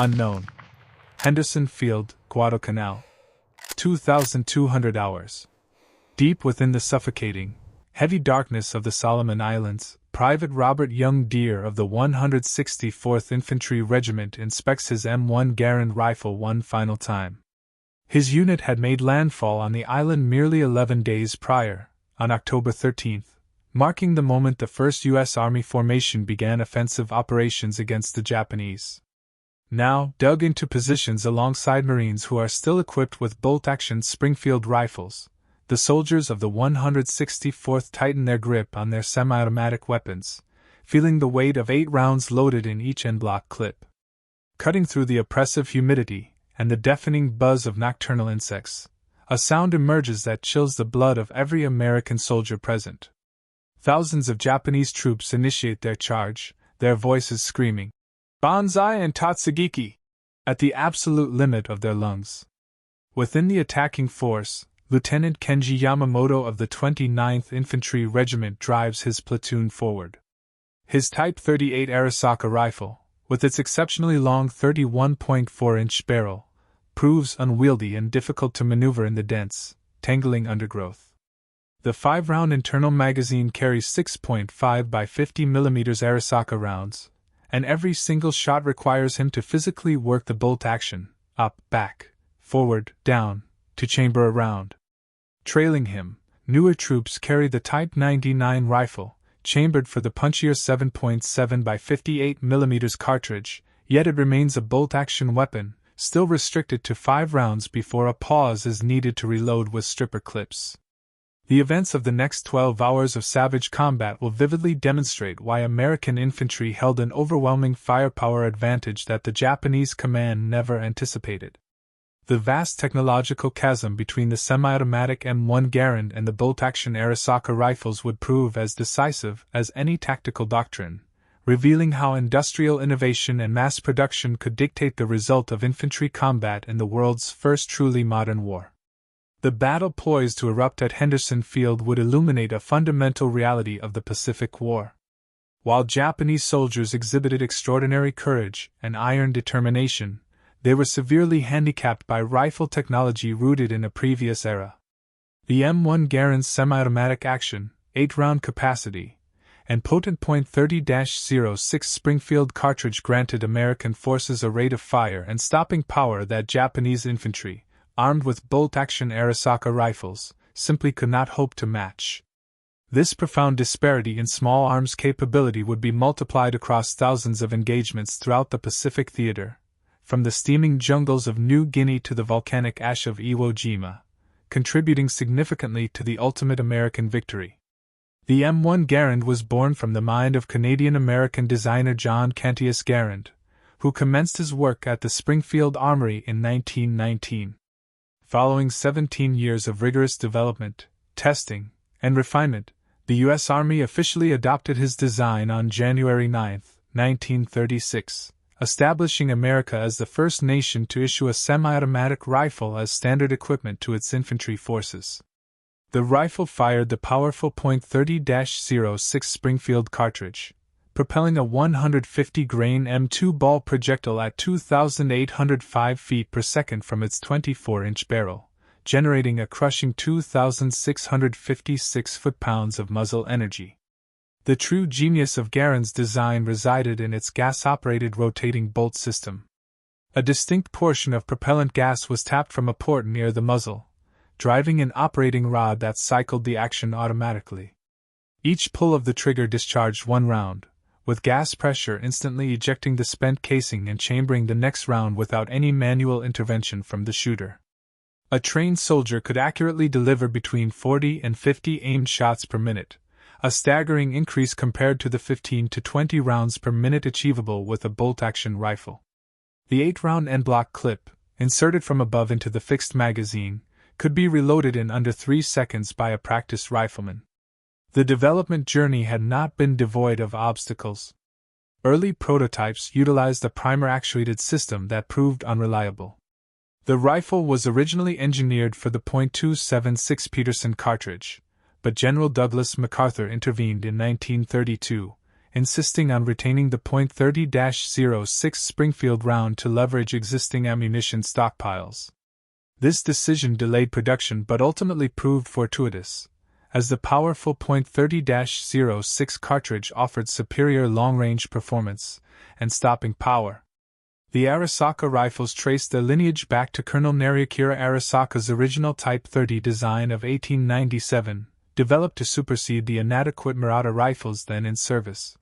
Unknown. Henderson Field, Guadalcanal. 2,200 hours. Deep within the suffocating, heavy darkness of the Solomon Islands, Private Robert Young Deere of the 164th Infantry Regiment inspects his M1 Garand rifle one final time. His unit had made landfall on the island merely 11 days prior, on October 13th, marking the moment the 1st U.S. Army formation began offensive operations against the Japanese. Now, dug into positions alongside Marines who are still equipped with bolt-action Springfield rifles, the soldiers of the 164th tighten their grip on their semi-automatic weapons, feeling the weight of 8 rounds loaded in each en-bloc clip. Cutting through the oppressive humidity and the deafening buzz of nocturnal insects, a sound emerges that chills the blood of every American soldier present. Thousands of Japanese troops initiate their charge, their voices screaming, "Banzai and Tatsugiki!" at the absolute limit of their lungs. Within the attacking force, Lieutenant Kenji Yamamoto of the 29th Infantry Regiment drives his platoon forward. His Type 38 Arisaka rifle, with its exceptionally long 31.4-inch barrel, proves unwieldy and difficult to maneuver in the dense, tangling undergrowth. The 5-round internal magazine carries 6.5 by 50 mm Arisaka rounds, and every single shot requires him to physically work the bolt action, up, back, forward, down, to chamber a round. Trailing him, newer troops carry the Type 99 rifle, chambered for the punchier 7.7 by 58 mm cartridge, yet it remains a bolt-action weapon, still restricted to 5 rounds before a pause is needed to reload with stripper clips. The events of the next 12 hours of savage combat will vividly demonstrate why American infantry held an overwhelming firepower advantage that the Japanese command never anticipated. The vast technological chasm between the semi-automatic M1 Garand and the bolt-action Arisaka rifles would prove as decisive as any tactical doctrine, revealing how industrial innovation and mass production could dictate the result of infantry combat in the world's first truly modern war. The battle poised to erupt at Henderson Field would illuminate a fundamental reality of the Pacific War. While Japanese soldiers exhibited extraordinary courage and iron determination, they were severely handicapped by rifle technology rooted in a previous era. The M1 Garand's semi-automatic action, 8-round capacity, and potent .30-06 Springfield cartridge granted American forces a rate of fire and stopping power that Japanese infantry, armed with bolt-action Arisaka rifles, simply could not hope to match. This profound disparity in small arms capability would be multiplied across thousands of engagements throughout the Pacific theater, from the steaming jungles of New Guinea to the volcanic ash of Iwo Jima, contributing significantly to the ultimate American victory. The M1 Garand was born from the mind of Canadian-American designer John Cantius Garand, who commenced his work at the Springfield Armory in 1919. Following 17 years of rigorous development, testing, and refinement, the U.S. Army officially adopted his design on January 9, 1936. Establishing America as the first nation to issue a semi-automatic rifle as standard equipment to its infantry forces. The rifle fired the powerful .30-06 Springfield cartridge, propelling a 150-grain M2 ball projectile at 2,805 feet per second from its 24-inch barrel, generating a crushing 2,656 foot-pounds of muzzle energy. The true genius of Garand's design resided in its gas-operated rotating bolt system. A distinct portion of propellant gas was tapped from a port near the muzzle, driving an operating rod that cycled the action automatically. Each pull of the trigger discharged 1 round, with gas pressure instantly ejecting the spent casing and chambering the next round without any manual intervention from the shooter. A trained soldier could accurately deliver between 40 and 50 aimed shots per minute, a staggering increase compared to the 15 to 20 rounds per minute achievable with a bolt-action rifle. The 8-round en-bloc clip, inserted from above into the fixed magazine, could be reloaded in under 3 seconds by a practiced rifleman. The development journey had not been devoid of obstacles. Early prototypes utilized a primer-actuated system that proved unreliable. The rifle was originally engineered for the .276 Peterson cartridge, but General Douglas MacArthur intervened in 1932, insisting on retaining the .30-06 Springfield round to leverage existing ammunition stockpiles. This decision delayed production but ultimately proved fortuitous, as the powerful .30-06 cartridge offered superior long-range performance and stopping power. The Arisaka rifles traced their lineage back to Colonel Nariakira Arisaka's original Type 30 design of 1897, developed to supersede the inadequate Murata rifles then in service.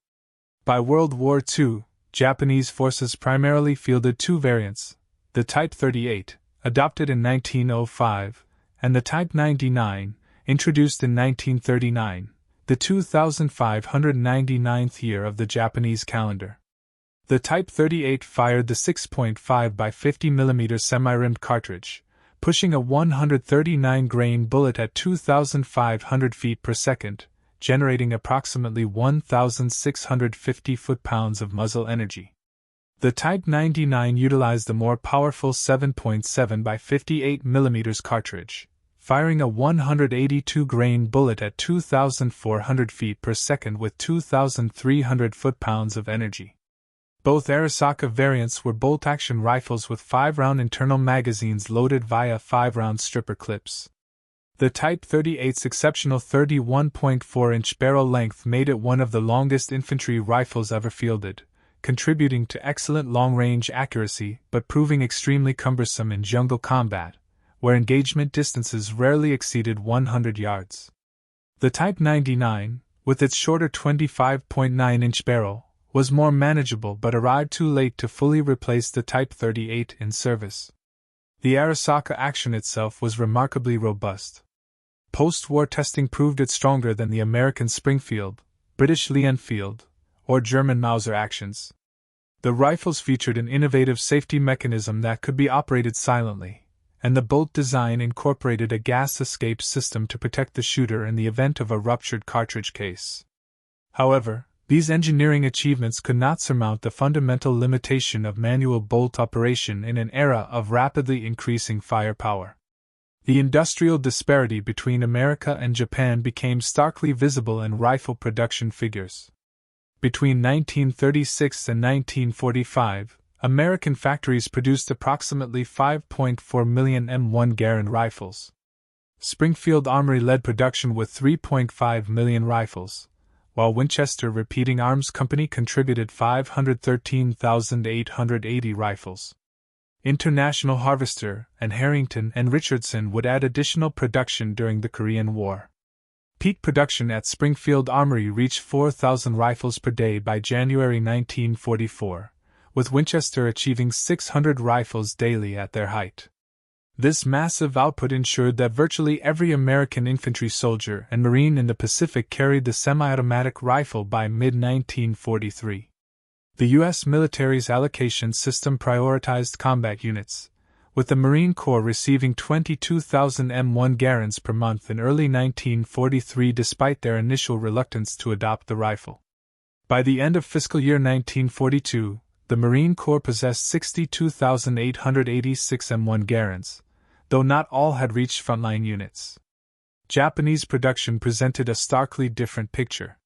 By World War II, Japanese forces primarily fielded two variants, the Type 38, adopted in 1905, and the Type 99, introduced in 1939, the 2599th year of the Japanese calendar. The Type 38 fired the 6.5 by 50 mm semi-rimmed cartridge, pushing a 139-grain bullet at 2,500 feet per second, generating approximately 1,650 foot-pounds of muzzle energy. The Type 99 utilized the more powerful 7.7 by 58 mm cartridge, firing a 182-grain bullet at 2,400 feet per second with 2,300 foot-pounds of energy. Both Arisaka variants were bolt-action rifles with 5-round internal magazines loaded via 5-round stripper clips. The Type 38's exceptional 31.4-inch barrel length made it one of the longest infantry rifles ever fielded, contributing to excellent long-range accuracy but proving extremely cumbersome in jungle combat, where engagement distances rarely exceeded 100 yards. The Type 99, with its shorter 25.9-inch barrel, was more manageable but arrived too late to fully replace the Type 38 in service. The Arisaka action itself was remarkably robust. Post-war testing proved it stronger than the American Springfield, British Lee Enfield, or German Mauser actions. The rifles featured an innovative safety mechanism that could be operated silently, and the bolt design incorporated a gas escape system to protect the shooter in the event of a ruptured cartridge case. However, these engineering achievements could not surmount the fundamental limitation of manual bolt operation in an era of rapidly increasing firepower. The industrial disparity between America and Japan became starkly visible in rifle production figures. Between 1936 and 1945, American factories produced approximately 5.4 million M1 Garand rifles. Springfield Armory led production with 3.5 million rifles, while Winchester Repeating Arms Company contributed 513,880 rifles. International Harvester and Harrington and Richardson would add additional production during the Korean War. Peak production at Springfield Armory reached 4,000 rifles per day by January 1944, with Winchester achieving 600 rifles daily at their height. This massive output ensured that virtually every American infantry soldier and Marine in the Pacific carried the semi-automatic rifle by mid-1943. The U.S. military's allocation system prioritized combat units, with the Marine Corps receiving 22,000 M1 Garands per month in early 1943 despite their initial reluctance to adopt the rifle. By the end of fiscal year 1942, the Marine Corps possessed 62,886 M1 Garands, though not all had reached frontline units. Japanese production presented a starkly different picture.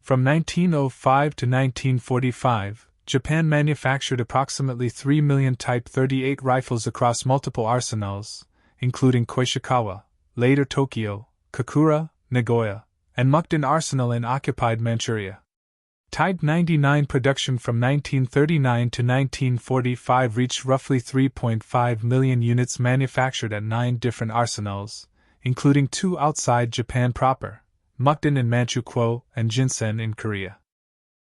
From 1905 to 1945, Japan manufactured approximately 3 million Type 38 rifles across multiple arsenals, including Koishikawa, later Tokyo, Kakura, Nagoya, and Mukden Arsenal in occupied Manchuria. Type 99 production from 1939 to 1945 reached roughly 3.5 million units manufactured at 9 different arsenals, including 2 outside Japan proper, Mukden in Manchukuo and Jinsen in Korea.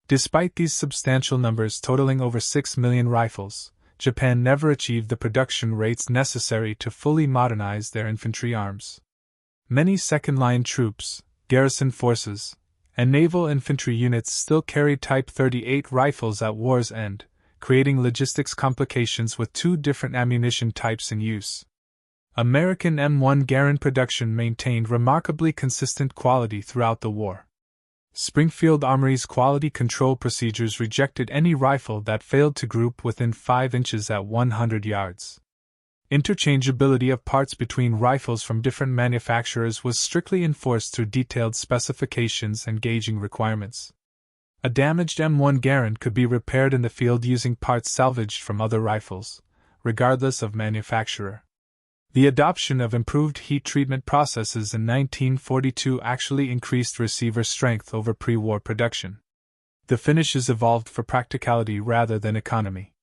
Despite these substantial numbers totaling over 6 million rifles, Japan never achieved the production rates necessary to fully modernize their infantry arms. Many second-line troops, garrison forces, and naval infantry units still carried Type 38 rifles at war's end, creating logistics complications with 2 different ammunition types in use. American M1 Garand production maintained remarkably consistent quality throughout the war. Springfield Armory's quality control procedures rejected any rifle that failed to group within 5 inches at 100 yards. Interchangeability of parts between rifles from different manufacturers was strictly enforced through detailed specifications and gauging requirements. A damaged M1 Garand could be repaired in the field using parts salvaged from other rifles, regardless of manufacturer. The adoption of improved heat treatment processes in 1942 actually increased receiver strength over pre-war production. The finishes evolved for practicality rather than economy.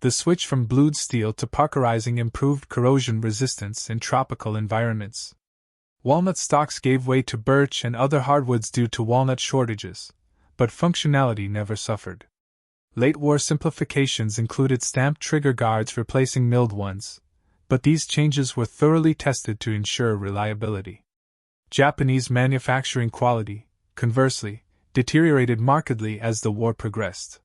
The switch from blued steel to parkerizing improved corrosion resistance in tropical environments. Walnut stocks gave way to birch and other hardwoods due to walnut shortages, but functionality never suffered. Late war simplifications included stamped trigger guards replacing milled ones, but these changes were thoroughly tested to ensure reliability. Japanese manufacturing quality, conversely, deteriorated markedly as the war progressed.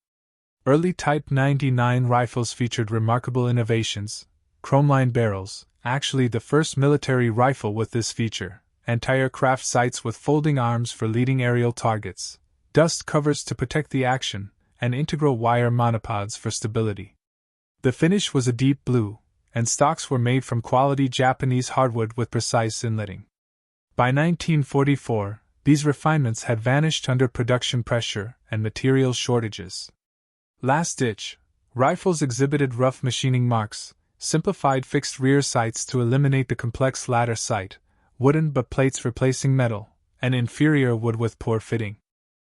Early Type 99 rifles featured remarkable innovations: chromeline barrels, actually the first military rifle with this feature, anti-aircraft sights with folding arms for leading aerial targets, dust covers to protect the action, and integral wire monopods for stability. The finish was a deep blue, and stocks were made from quality Japanese hardwood with precise inletting. By 1944, these refinements had vanished under production pressure and material shortages. Last-ditch, rifles exhibited rough machining marks, simplified fixed rear sights to eliminate the complex ladder sight, wooden butt plates replacing metal, and inferior wood with poor fitting.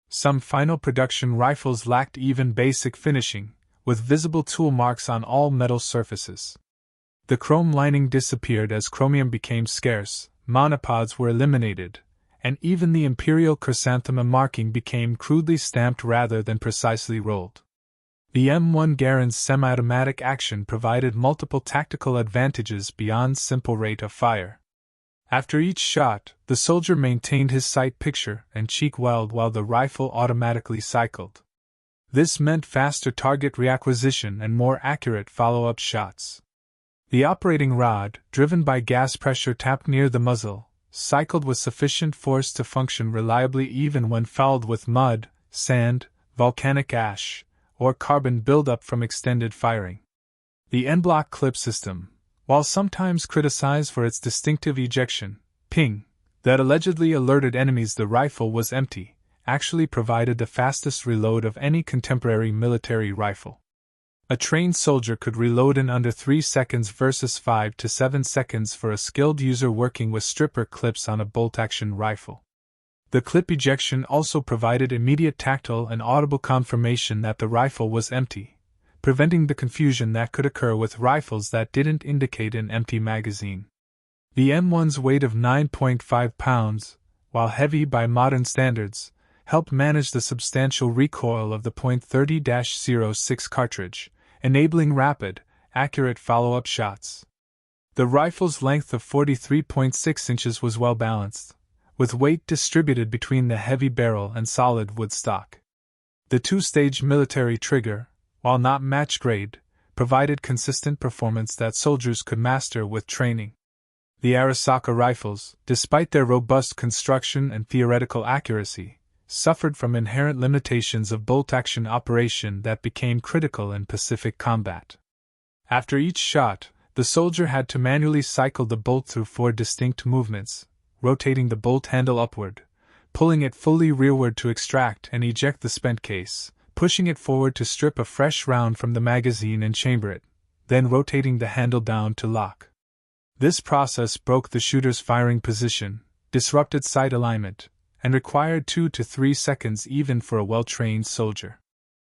Some final production rifles lacked even basic finishing, with visible tool marks on all metal surfaces. The chrome lining disappeared as chromium became scarce, monopods were eliminated, and even the imperial chrysanthemum marking became crudely stamped rather than precisely rolled. The M1 Garand's semi-automatic action provided multiple tactical advantages beyond simple rate of fire. After each shot, the soldier maintained his sight picture and cheek weld while the rifle automatically cycled. This meant faster target reacquisition and more accurate follow-up shots. The operating rod, driven by gas pressure tapped near the muzzle, cycled with sufficient force to function reliably even when fouled with mud, sand, volcanic ash, or carbon buildup from extended firing. The N-block clip system, while sometimes criticized for its distinctive ejection ping that allegedly alerted enemies the rifle was empty, actually provided the fastest reload of any contemporary military rifle. A trained soldier could reload in under 3 seconds versus 5 to 7 seconds for a skilled user working with stripper clips on a bolt-action rifle. The clip ejection also provided immediate tactile and audible confirmation that the rifle was empty, preventing the confusion that could occur with rifles that didn't indicate an empty magazine. The M1's weight of 9.5 pounds, while heavy by modern standards, helped manage the substantial recoil of the .30-06 cartridge, enabling rapid, accurate follow-up shots. The rifle's length of 43.6 inches was well balanced, with weight distributed between the heavy barrel and solid wood stock. The two-stage military trigger, while not match-grade, provided consistent performance that soldiers could master with training. The Arisaka rifles, despite their robust construction and theoretical accuracy, suffered from inherent limitations of bolt-action operation that became critical in Pacific combat. After each shot, the soldier had to manually cycle the bolt through 4 distinct movements, rotating the bolt handle upward, pulling it fully rearward to extract and eject the spent case, pushing it forward to strip a fresh round from the magazine and chamber it, then rotating the handle down to lock. This process broke the shooter's firing position, disrupted sight alignment, and required 2 to 3 seconds even for a well-trained soldier.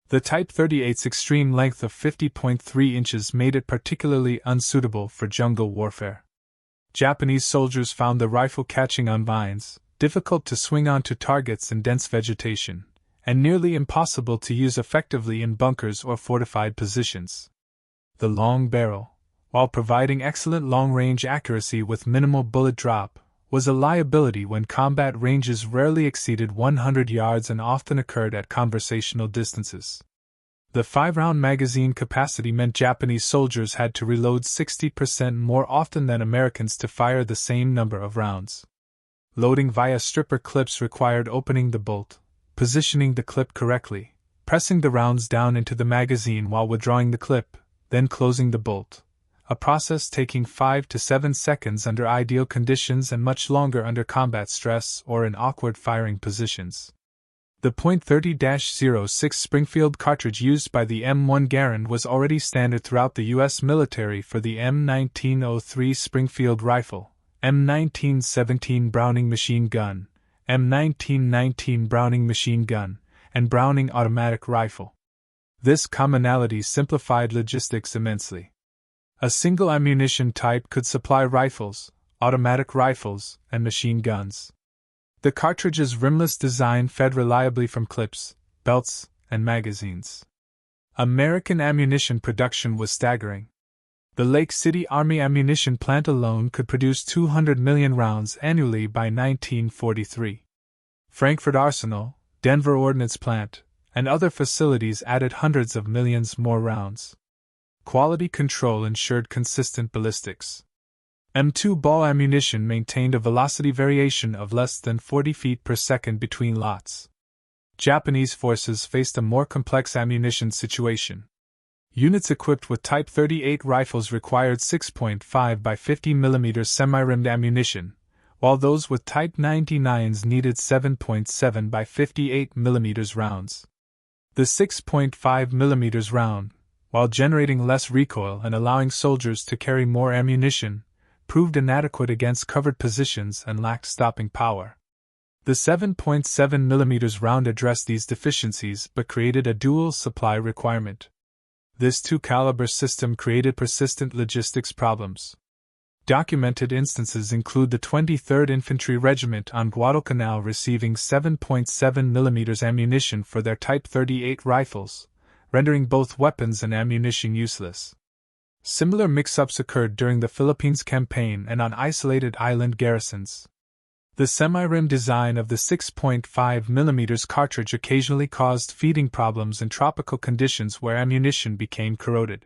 The Type 38's extreme length of 50.3 inches made it particularly unsuitable for jungle warfare. Japanese soldiers found the rifle catching on vines, difficult to swing onto targets in dense vegetation, and nearly impossible to use effectively in bunkers or fortified positions. The long barrel, while providing excellent long-range accuracy with minimal bullet drop, was a liability when combat ranges rarely exceeded 100 yards and often occurred at conversational distances. The 5-round magazine capacity meant Japanese soldiers had to reload 60% more often than Americans to fire the same number of rounds. Loading via stripper clips required opening the bolt, positioning the clip correctly, pressing the rounds down into the magazine while withdrawing the clip, then closing the bolt, a process taking 5 to 7 seconds under ideal conditions and much longer under combat stress or in awkward firing positions. The .30-06 Springfield cartridge used by the M1 Garand was already standard throughout the U.S. military for the M1903 Springfield rifle, M1917 Browning machine gun, M1919 Browning machine gun, and Browning automatic rifle. This commonality simplified logistics immensely. A single ammunition type could supply rifles, automatic rifles, and machine guns. The cartridge's rimless design fed reliably from clips, belts, and magazines. American ammunition production was staggering. The Lake City Army ammunition plant alone could produce 200 million rounds annually by 1943. Frankfurt Arsenal, Denver Ordnance Plant, and other facilities added hundreds of millions more rounds. Quality control ensured consistent ballistics. M2 ball ammunition maintained a velocity variation of less than 40 feet per second between lots. Japanese forces faced a more complex ammunition situation. Units equipped with Type 38 rifles required 6.5 by 50 mm semi-rimmed ammunition, while those with Type 99s needed 7.7 by 58 mm rounds. The 6.5 mm round, while generating less recoil and allowing soldiers to carry more ammunition, proved inadequate against covered positions and lacked stopping power. The 7.7 mm round addressed these deficiencies but created a dual supply requirement. This two-caliber system created persistent logistics problems. Documented instances include the 23rd Infantry Regiment on Guadalcanal receiving 7.7 mm ammunition for their Type 38 rifles, rendering both weapons and ammunition useless. Similar mix-ups occurred during the Philippines campaign and on isolated island garrisons. The semi-rim design of the 6.5 mm cartridge occasionally caused feeding problems in tropical conditions where ammunition became corroded.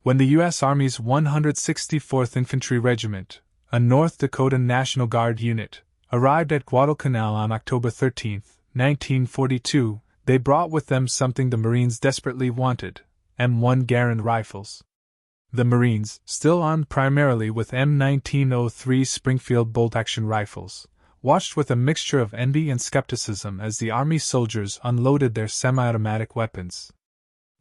When the U.S. Army's 164th Infantry Regiment, a North Dakota National Guard unit, arrived at Guadalcanal on October 13, 1942, they brought with them something the Marines desperately wanted: M1 Garand rifles. The Marines, still armed primarily with M1903 Springfield bolt-action rifles, watched with a mixture of envy and skepticism as the Army soldiers unloaded their semi-automatic weapons.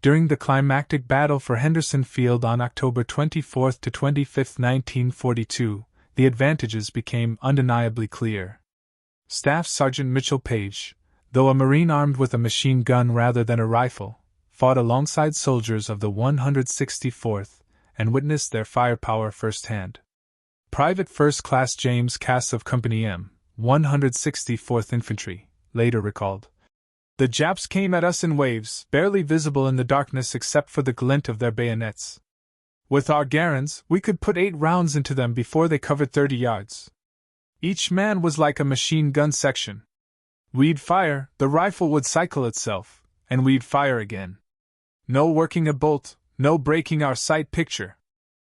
During the climactic battle for Henderson Field on October 24 to 25, 1942, the advantages became undeniably clear. Staff Sergeant Mitchell Page, though a Marine armed with a machine gun rather than a rifle, fought alongside soldiers of the 164th and witnessed their firepower firsthand. Private First Class James Cass of Company M, 164th Infantry, later recalled, "The Japs came at us in waves, barely visible in the darkness except for the glint of their bayonets. With our Garands, we could put 8 rounds into them before they covered 30 yards. Each man was like a machine gun section. We'd fire, the rifle would cycle itself, and we'd fire again. No working a bolt, no breaking our sight picture.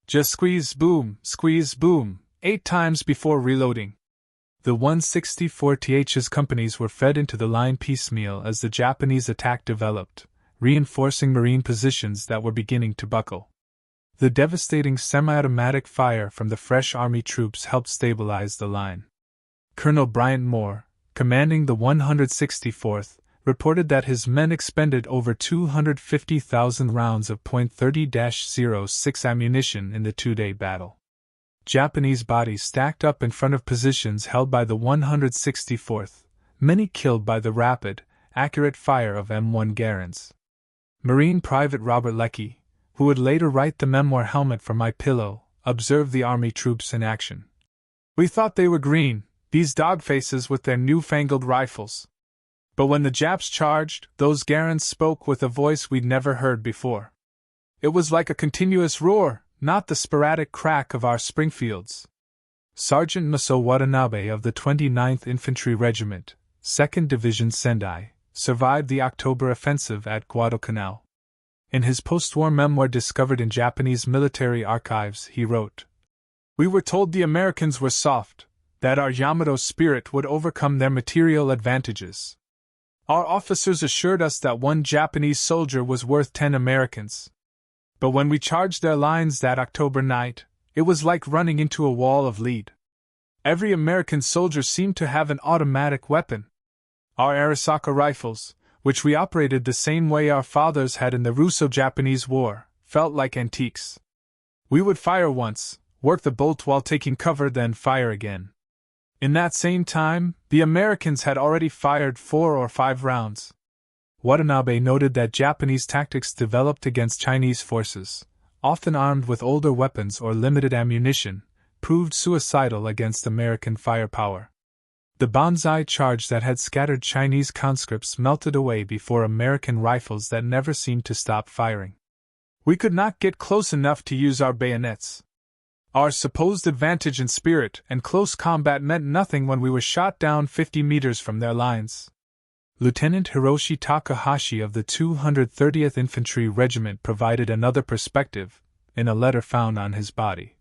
Just squeeze boom, 8 times before reloading." The 164th's companies were fed into the line piecemeal as the Japanese attack developed, reinforcing Marine positions that were beginning to buckle. The devastating semi-automatic fire from the fresh Army troops helped stabilize the line. Colonel Bryant Moore, commanding the 164th, reported that his men expended over 250,000 rounds of .30-06 ammunition in the 2-day battle. Japanese bodies stacked up in front of positions held by the 164th, many killed by the rapid, accurate fire of M1 Garands. Marine Private Robert Leckie, who would later write the memoir Helmet for My Pillow, observed the Army troops in action. "We thought they were green, these dog-faces with their newfangled rifles. But when the Japs charged, those Garands spoke with a voice we'd never heard before. It was like a continuous roar, not the sporadic crack of our Springfields." Sergeant Maso Watanabe of the 29th Infantry Regiment, 2nd Division Sendai, survived the October offensive at Guadalcanal. In his post-war memoir discovered in Japanese military archives, he wrote, "We were told the Americans were soft, that our Yamato spirit would overcome their material advantages. Our officers assured us that one Japanese soldier was worth 10 Americans. But when we charged their lines that October night, it was like running into a wall of lead. Every American soldier seemed to have an automatic weapon. Our Arisaka rifles, which we operated the same way our fathers had in the Russo-Japanese War, felt like antiques. We would fire once, work the bolt while taking cover, then fire again. In that same time, the Americans had already fired 4 or 5 rounds. Watanabe noted that Japanese tactics developed against Chinese forces, often armed with older weapons or limited ammunition, proved suicidal against American firepower. The Banzai charge that had scattered Chinese conscripts melted away before American rifles that never seemed to stop firing. We could not get close enough to use our bayonets. Our supposed advantage in spirit and close combat meant nothing when we were shot down 50 meters from their lines. Lieutenant Hiroshi Takahashi of the 230th Infantry Regiment provided another perspective, in a letter found on his body.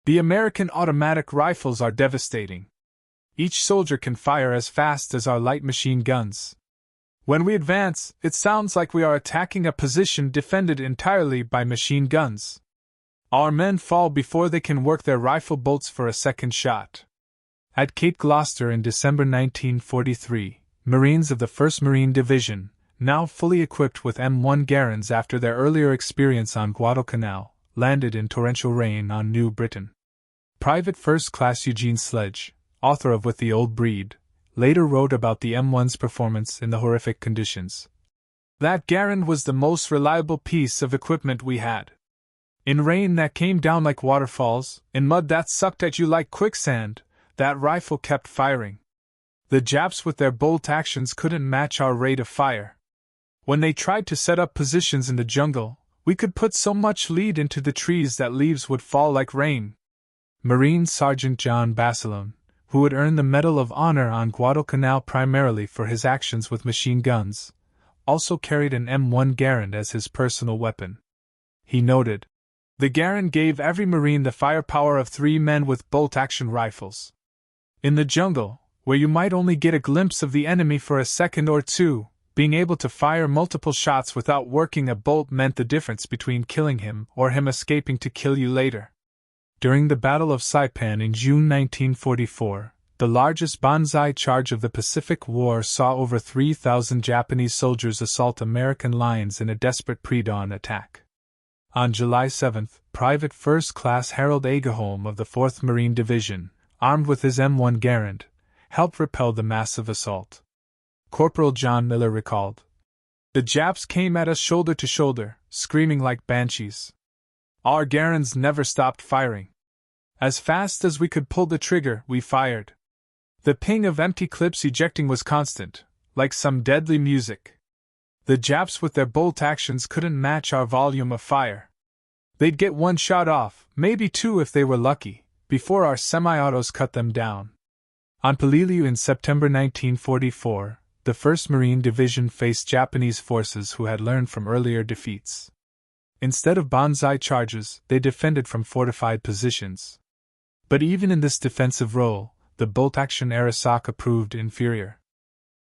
The American automatic rifles are devastating. Each soldier can fire as fast as our light machine guns. When we advance, it sounds like we are attacking a position defended entirely by machine guns. Our men fall before they can work their rifle bolts for a second shot. At Cape Gloucester in December 1943, Marines of the 1st Marine Division, now fully equipped with M1 Garands after their earlier experience on Guadalcanal, landed in torrential rain on New Britain. Private First Class Eugene Sledge, author of With the Old Breed, later wrote about the M1's performance in the horrific conditions. That Garand was the most reliable piece of equipment we had. In rain that came down like waterfalls, in mud that sucked at you like quicksand, that rifle kept firing. The Japs with their bolt actions couldn't match our rate of fire. When they tried to set up positions in the jungle, we could put so much lead into the trees that leaves would fall like rain. Marine Sergeant John Basilone, who would earn the Medal of Honor on Guadalcanal primarily for his actions with machine guns, also carried an M1 Garand as his personal weapon. He noted, "The Garand gave every Marine the firepower of 3 men with bolt-action rifles. In the jungle, where you might only get a glimpse of the enemy for a second or two, being able to fire multiple shots without working a bolt meant the difference between killing him or him escaping to kill you later." During the Battle of Saipan in June 1944, the largest Banzai charge of the Pacific War saw over 3,000 Japanese soldiers assault American lines in a desperate pre-dawn attack. On July 7, Private First Class Harold Agaholm of the 4th Marine Division, armed with his M1 Garand, helped repel the massive assault. Corporal John Miller recalled, "The Japs came at us shoulder to shoulder, screaming like banshees. Our Garands never stopped firing. As fast as we could pull the trigger, we fired. The ping of empty clips ejecting was constant, like some deadly music. The Japs with their bolt actions couldn't match our volume of fire. They'd get 1 shot off, maybe 2 if they were lucky, before our semi-autos cut them down." On Peleliu in September 1944, the 1st Marine Division faced Japanese forces who had learned from earlier defeats. Instead of Banzai charges, they defended from fortified positions. But even in this defensive role, the bolt-action Arisaka proved inferior.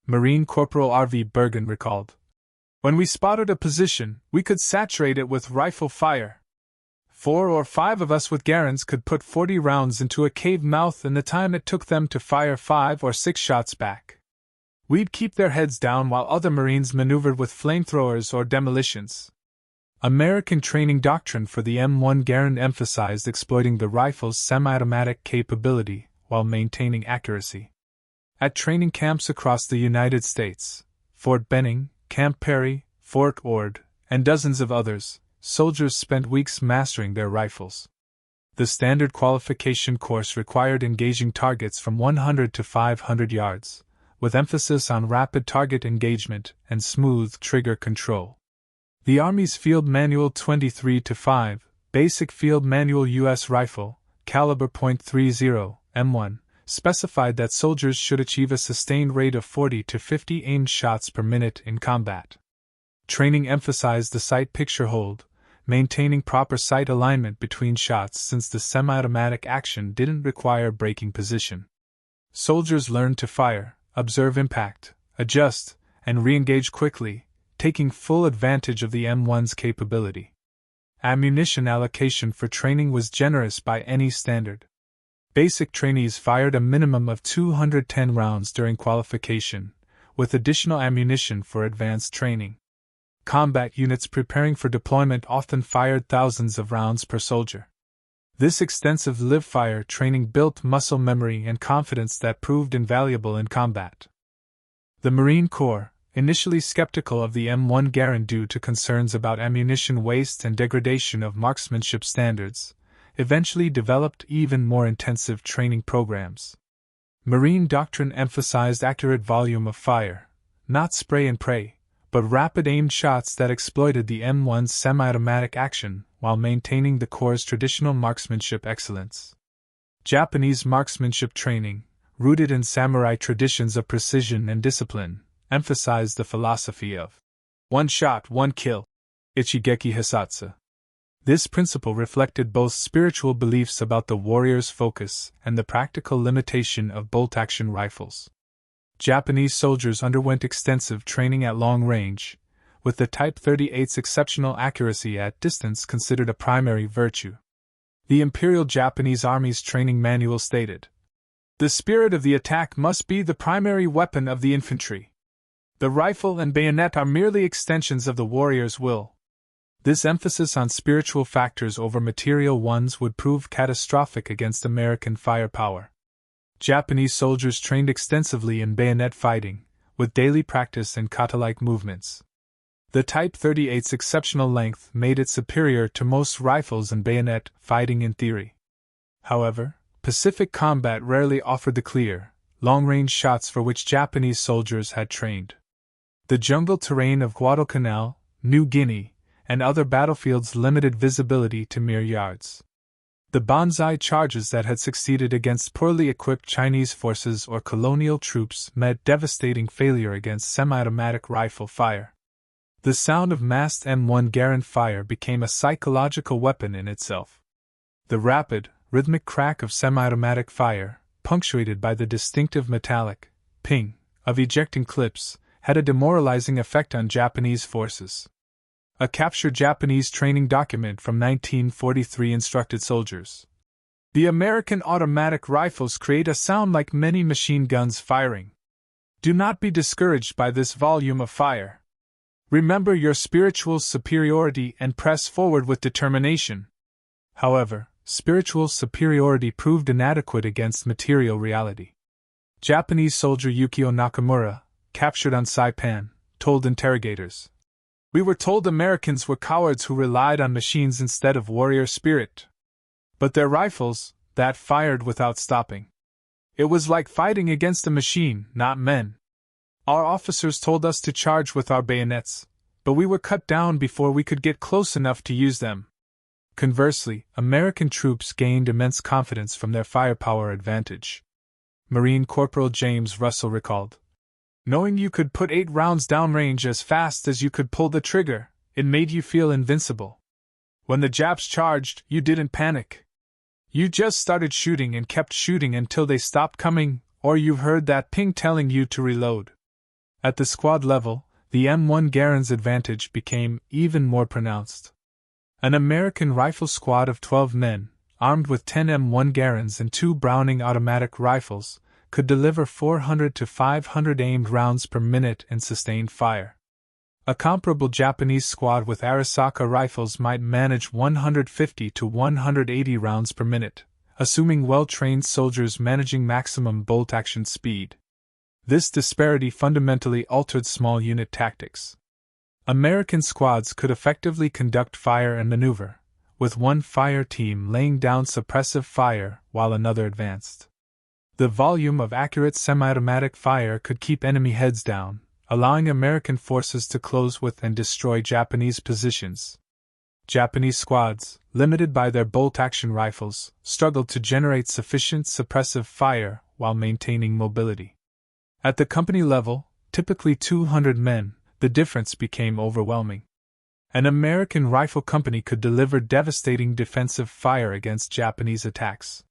Marine Corporal R.V. Bergen recalled, "When we spotted a position, we could saturate it with rifle fire. 4 or 5 of us with Garands could put 40 rounds into a cave mouth in the time it took them to fire 5 or 6 shots back. We'd keep their heads down while other Marines maneuvered with flamethrowers or demolitions." American training doctrine for the M1 Garand emphasized exploiting the rifle's semi-automatic capability while maintaining accuracy. At training camps across the United States, Fort Benning, Camp Perry, Fort Ord, and dozens of others, soldiers spent weeks mastering their rifles. The standard qualification course required engaging targets from 100 to 500 yards, with emphasis on rapid target engagement and smooth trigger control. The Army's Field Manual 23-5, Basic Field Manual U.S. Rifle, Caliber .30, M1, specified that soldiers should achieve a sustained rate of 40 to 50 aimed shots per minute in combat. Training emphasized the sight picture hold, maintaining proper sight alignment between shots since the semi-automatic action didn't require breaking position. Soldiers learned to fire, observe impact, adjust, and re-engage quickly, taking full advantage of the M1's capability. Ammunition allocation for training was generous by any standard. Basic trainees fired a minimum of 210 rounds during qualification, with additional ammunition for advanced training. Combat units preparing for deployment often fired thousands of rounds per soldier. This extensive live-fire training built muscle memory and confidence that proved invaluable in combat. The Marine Corps, initially skeptical of the M1 Garand due to concerns about ammunition waste and degradation of marksmanship standards, eventually developed even more intensive training programs. Marine doctrine emphasized accurate volume of fire, not spray and pray, but rapid aimed shots that exploited the M1's semi-automatic action while maintaining the Corps' traditional marksmanship excellence. Japanese marksmanship training, rooted in samurai traditions of precision and discipline, emphasized the philosophy of one shot, one kill, Ichigeki Hisatsu. This principle reflected both spiritual beliefs about the warrior's focus and the practical limitation of bolt-action rifles. Japanese soldiers underwent extensive training at long range, with the Type 38's exceptional accuracy at distance considered a primary virtue. The Imperial Japanese Army's training manual stated, "The spirit of the attack must be the primary weapon of the infantry. The rifle and bayonet are merely extensions of the warrior's will." This emphasis on spiritual factors over material ones would prove catastrophic against American firepower. Japanese soldiers trained extensively in bayonet fighting, with daily practice and kata-like movements. The Type 38's exceptional length made it superior to most rifles and bayonet fighting in theory. However, Pacific combat rarely offered the clear, long-range shots for which Japanese soldiers had trained. The jungle terrain of Guadalcanal, New Guinea, and other battlefields limited visibility to mere yards. The Banzai charges that had succeeded against poorly equipped Chinese forces or colonial troops met devastating failure against semi-automatic rifle fire. The sound of massed M1 Garand fire became a psychological weapon in itself. The rapid, rhythmic crack of semi-automatic fire, punctuated by the distinctive metallic ping of ejecting clips, had a demoralizing effect on Japanese forces. A captured Japanese training document from 1943 instructed soldiers, "The American automatic rifles create a sound like many machine guns firing. Do not be discouraged by this volume of fire. Remember your spiritual superiority and press forward with determination." However, spiritual superiority proved inadequate against material reality. Japanese soldier Yukio Nakamura, captured on Saipan, told interrogators, "We were told Americans were cowards who relied on machines instead of warrior spirit. But their rifles, that fired without stopping. It was like fighting against a machine, not men. Our officers told us to charge with our bayonets, but we were cut down before we could get close enough to use them." Conversely, American troops gained immense confidence from their firepower advantage. Marine Corporal James Russell recalled, "Knowing you could put 8 rounds downrange as fast as you could pull the trigger, it made you feel invincible. When the Japs charged, you didn't panic. You just started shooting and kept shooting until they stopped coming, or you heard that ping telling you to reload." At the squad level, the M1 Garand's advantage became even more pronounced. An American rifle squad of 12 men, armed with 10 M1 Garands and 2 Browning automatic rifles, could deliver 400 to 500 aimed rounds per minute in sustained fire. A comparable Japanese squad with Arisaka rifles might manage 150 to 180 rounds per minute, assuming well-trained soldiers managing maximum bolt-action speed. This disparity fundamentally altered small unit tactics. American squads could effectively conduct fire and maneuver, with one fire team laying down suppressive fire while another advanced. The volume of accurate semi-automatic fire could keep enemy heads down, allowing American forces to close with and destroy Japanese positions. Japanese squads, limited by their bolt-action rifles, struggled to generate sufficient suppressive fire while maintaining mobility. At the company level, typically 200 men, the difference became overwhelming. An American rifle company could deliver devastating defensive fire against Japanese attacks.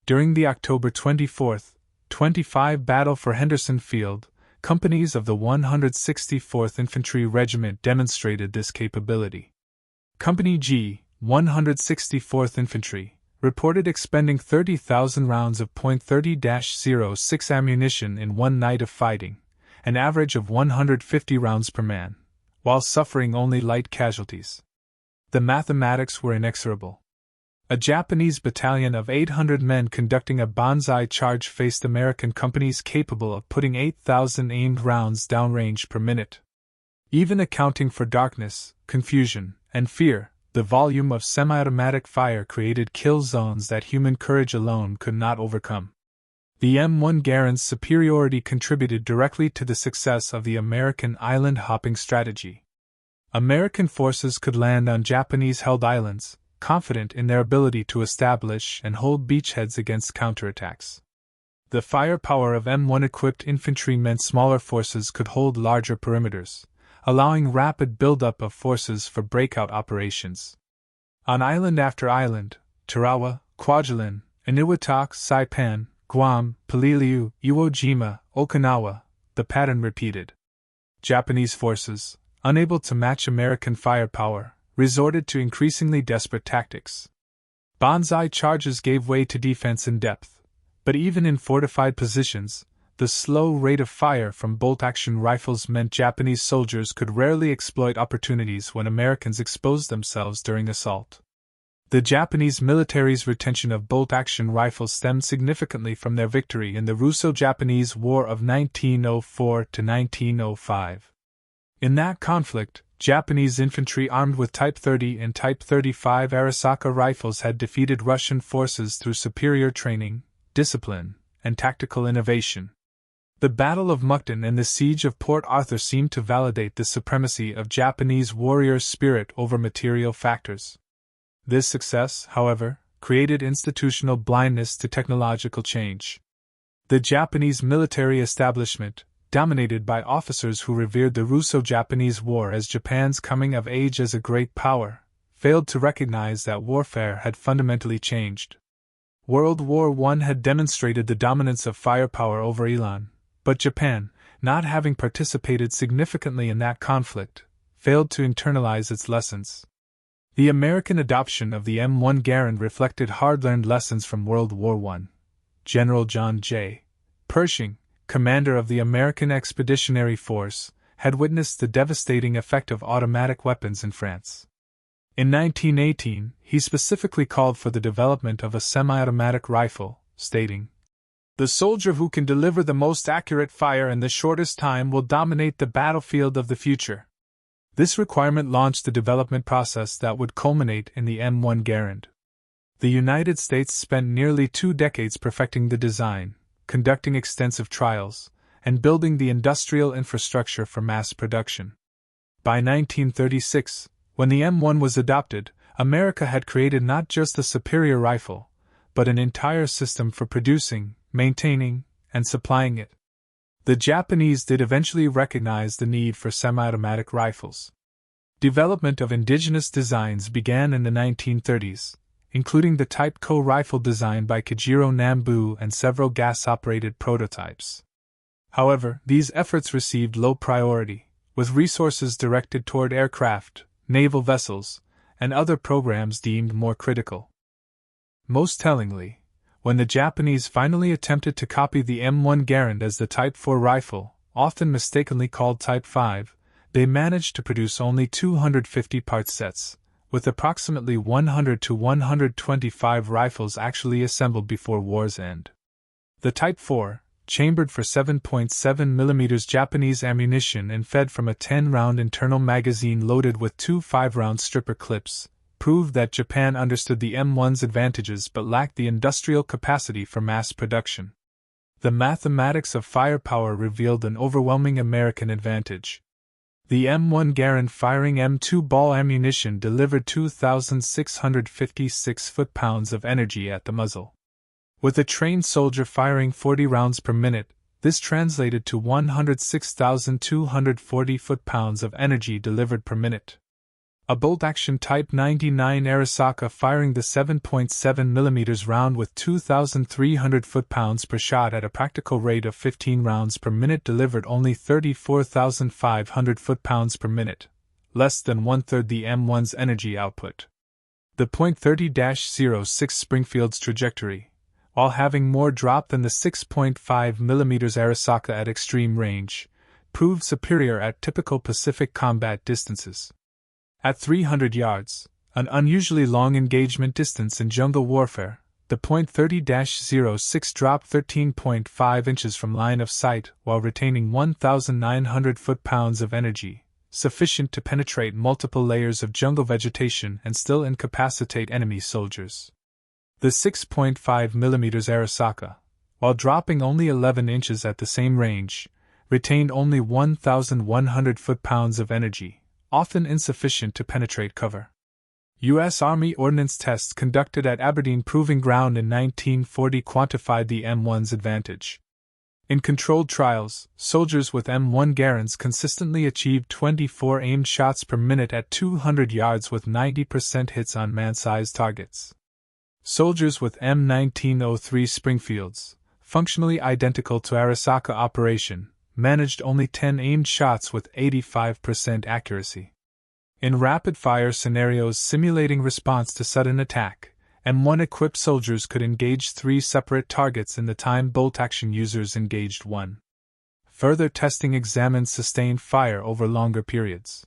During the October 24, 25 battle for Henderson Field, companies of the 164th Infantry Regiment demonstrated this capability. Company G, 164th Infantry, reported expending 30,000 rounds of .30-06 ammunition in one night of fighting, an average of 150 rounds per man, while suffering only light casualties. The mathematics were inexorable. A Japanese battalion of 800 men conducting a Banzai charge faced American companies capable of putting 8,000 aimed rounds downrange per minute. Even accounting for darkness, confusion, and fear, the volume of semi-automatic fire created kill zones that human courage alone could not overcome. The M1 Garand's superiority contributed directly to the success of the American island-hopping strategy. American forces could land on Japanese-held islands, confident in their ability to establish and hold beachheads against counterattacks. The firepower of M1-equipped infantry meant smaller forces could hold larger perimeters, allowing rapid buildup of forces for breakout operations. On island after island, Tarawa, Kwajalein, Eniwetok, Saipan, Guam, Peleliu, Iwo Jima, Okinawa, the pattern repeated. Japanese forces, unable to match American firepower, resorted to increasingly desperate tactics. Banzai charges gave way to defense in depth, but even in fortified positions, the slow rate of fire from bolt-action rifles meant Japanese soldiers could rarely exploit opportunities when Americans exposed themselves during assault. The Japanese military's retention of bolt-action rifles stemmed significantly from their victory in the Russo-Japanese War of 1904 to 1905. In that conflict, Japanese infantry armed with Type 30 and Type 35 Arisaka rifles had defeated Russian forces through superior training, discipline, and tactical innovation. The Battle of Mukden and the Siege of Port Arthur seemed to validate the supremacy of Japanese warriors' spirit over material factors. This success, however, created institutional blindness to technological change. The Japanese military establishment, dominated by officers who revered the Russo-Japanese War as Japan's coming of age as a great power, failed to recognize that warfare had fundamentally changed. World War I had demonstrated the dominance of firepower over Elan, but Japan, not having participated significantly in that conflict, failed to internalize its lessons. The American adoption of the M1 Garand reflected hard-learned lessons from World War I. General John J. Pershing, commander of the American Expeditionary Force, had witnessed the devastating effect of automatic weapons in France. In 1918, he specifically called for the development of a semi-automatic rifle, stating, "The soldier who can deliver the most accurate fire in the shortest time will dominate the battlefield of the future." This requirement launched the development process that would culminate in the M1 Garand. The United States spent nearly 2 decades perfecting the design, conducting extensive trials, and building the industrial infrastructure for mass production. By 1936, when the M1 was adopted, America had created not just a superior rifle, but an entire system for producing, maintaining, and supplying it. The Japanese did eventually recognize the need for semi-automatic rifles. Development of indigenous designs began in the 1930s, including the Type Co rifle designed by Kajiro Nambu and several gas-operated prototypes. However, these efforts received low priority, with resources directed toward aircraft, naval vessels, and other programs deemed more critical. Most tellingly, when the Japanese finally attempted to copy the M1 Garand as the Type 4 rifle, often mistakenly called Type 5, they managed to produce only 250 part sets, with approximately 100 to 125 rifles actually assembled before war's end. The Type 4, chambered for 7.7mm Japanese ammunition and fed from a 10-round internal magazine loaded with 2 5-round stripper clips, proved that Japan understood the M1's advantages but lacked the industrial capacity for mass production. The mathematics of firepower revealed an overwhelming American advantage. The M1 Garand firing M2 ball ammunition delivered 2,656 foot-pounds of energy at the muzzle. With a trained soldier firing 40 rounds per minute, this translated to 106,240 foot-pounds of energy delivered per minute. A bolt-action Type 99 Arisaka firing the 7.7mm round with 2,300 foot-pounds per shot at a practical rate of 15 rounds per minute delivered only 34,500 foot-pounds per minute, less than one-third the M1's energy output. The .30-06 Springfield's trajectory, while having more drop than the 6.5mm Arisaka at extreme range, proved superior at typical Pacific combat distances. At 300 yards, an unusually long engagement distance in jungle warfare, the .30-06 dropped 13.5 inches from line of sight while retaining 1,900 foot-pounds of energy, sufficient to penetrate multiple layers of jungle vegetation and still incapacitate enemy soldiers. The 6.5 mm Arisaka, while dropping only 11 inches at the same range, retained only 1,100 foot-pounds of energy, often insufficient to penetrate cover. U.S. Army ordnance tests conducted at Aberdeen Proving Ground in 1940 quantified the M1's advantage. In controlled trials, soldiers with M1 Garands consistently achieved 24 aimed shots per minute at 200 yards with 90% hits on man-sized targets. Soldiers with M1903 Springfields, functionally identical to Arisaka operation, managed only 10 aimed shots with 85% accuracy. In rapid-fire scenarios simulating response to sudden attack, M1-equipped soldiers could engage 3 separate targets in the time bolt-action users engaged 1. Further testing examined sustained fire over longer periods.